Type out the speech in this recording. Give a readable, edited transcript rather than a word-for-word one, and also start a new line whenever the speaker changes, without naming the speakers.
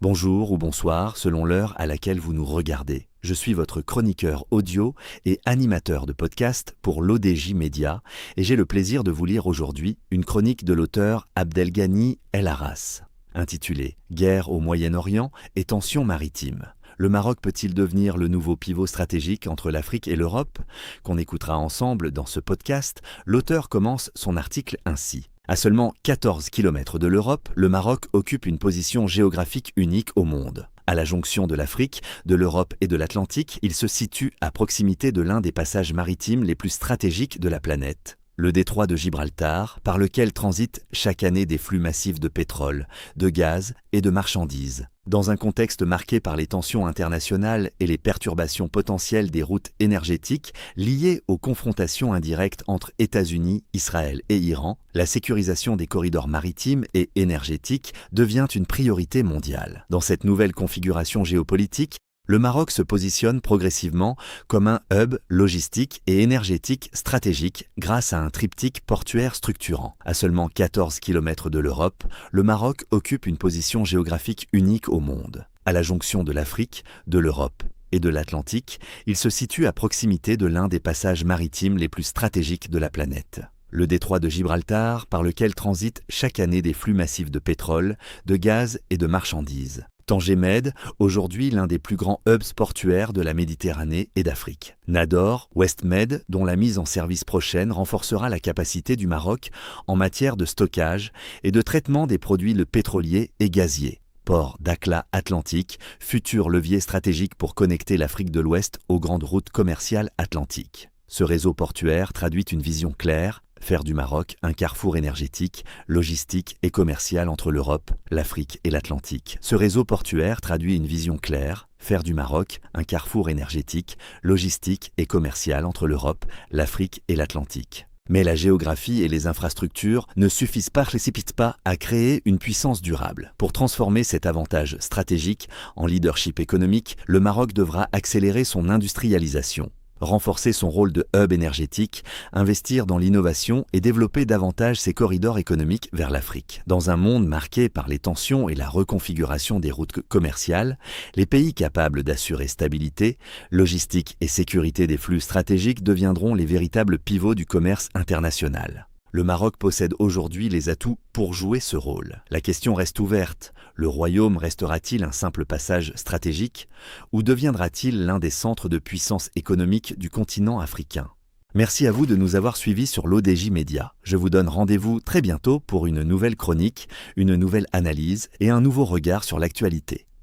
Bonjour ou bonsoir selon l'heure à laquelle vous nous regardez. Je suis votre chroniqueur audio et animateur de podcast pour l'ODJ Média et j'ai le plaisir de vous lire aujourd'hui une chronique de l'auteur Abdelghani El Arras, intitulée « Guerre au Moyen-Orient et tensions maritimes ». Le Maroc peut-il devenir le nouveau pivot stratégique entre l'Afrique et l'Europe? Qu'on écoutera ensemble dans ce podcast, l'auteur commence son article ainsi. À seulement 14 km de l'Europe, le Maroc occupe une position géographique unique au monde. À la jonction de l'Afrique, de l'Europe et de l'Atlantique, il se situe à proximité de l'un des passages maritimes les plus stratégiques de la planète, le détroit de Gibraltar, par lequel transitent chaque année des flux massifs de pétrole, de gaz et de marchandises. Dans un contexte marqué par les tensions internationales et les perturbations potentielles des routes énergétiques liées aux confrontations indirectes entre États-Unis, Israël et Iran, la sécurisation des corridors maritimes et énergétiques devient une priorité mondiale. Dans cette nouvelle configuration géopolitique, le Maroc se positionne progressivement comme un hub logistique et énergétique stratégique grâce à un triptyque portuaire structurant. À seulement 14 km de l'Europe, le Maroc occupe une position géographique unique au monde. À la jonction de l'Afrique, de l'Europe et de l'Atlantique, il se situe à proximité de l'un des passages maritimes les plus stratégiques de la planète. Le détroit de Gibraltar, par lequel transitent chaque année des flux massifs de pétrole, de gaz et de marchandises. Tanger Med, aujourd'hui l'un des plus grands hubs portuaires de la Méditerranée et d'Afrique. Nador, West Med, dont la mise en service prochaine renforcera la capacité du Maroc en matière de stockage et de traitement des produits pétroliers et gaziers. Port Dakhla Atlantique, futur levier stratégique pour connecter l'Afrique de l'Ouest aux grandes routes commerciales atlantiques. Ce réseau portuaire traduit une vision claire: faire du Maroc un carrefour énergétique, logistique et commercial entre l'Europe, l'Afrique et l'Atlantique. Ce réseau portuaire traduit une vision claire: faire du Maroc un carrefour énergétique, logistique et commercial entre l'Europe, l'Afrique et l'Atlantique. Mais la géographie et les infrastructures ne précipitent pas à créer une puissance durable. Pour transformer cet avantage stratégique en leadership économique, le Maroc devra accélérer son industrialisation, renforcer son rôle de hub énergétique, investir dans l'innovation et développer davantage ses corridors économiques vers l'Afrique. Dans un monde marqué par les tensions et la reconfiguration des routes commerciales, les pays capables d'assurer stabilité, logistique et sécurité des flux stratégiques deviendront les véritables pivots du commerce international. Le Maroc possède aujourd'hui les atouts pour jouer ce rôle. La question reste ouverte. Le royaume restera-t-il un simple passage stratégique ou deviendra-t-il l'un des centres de puissance économique du continent africain? Merci à vous de nous avoir suivis sur l'ODJ Média. Je vous donne rendez-vous très bientôt pour une nouvelle chronique, une nouvelle analyse et un nouveau regard sur l'actualité.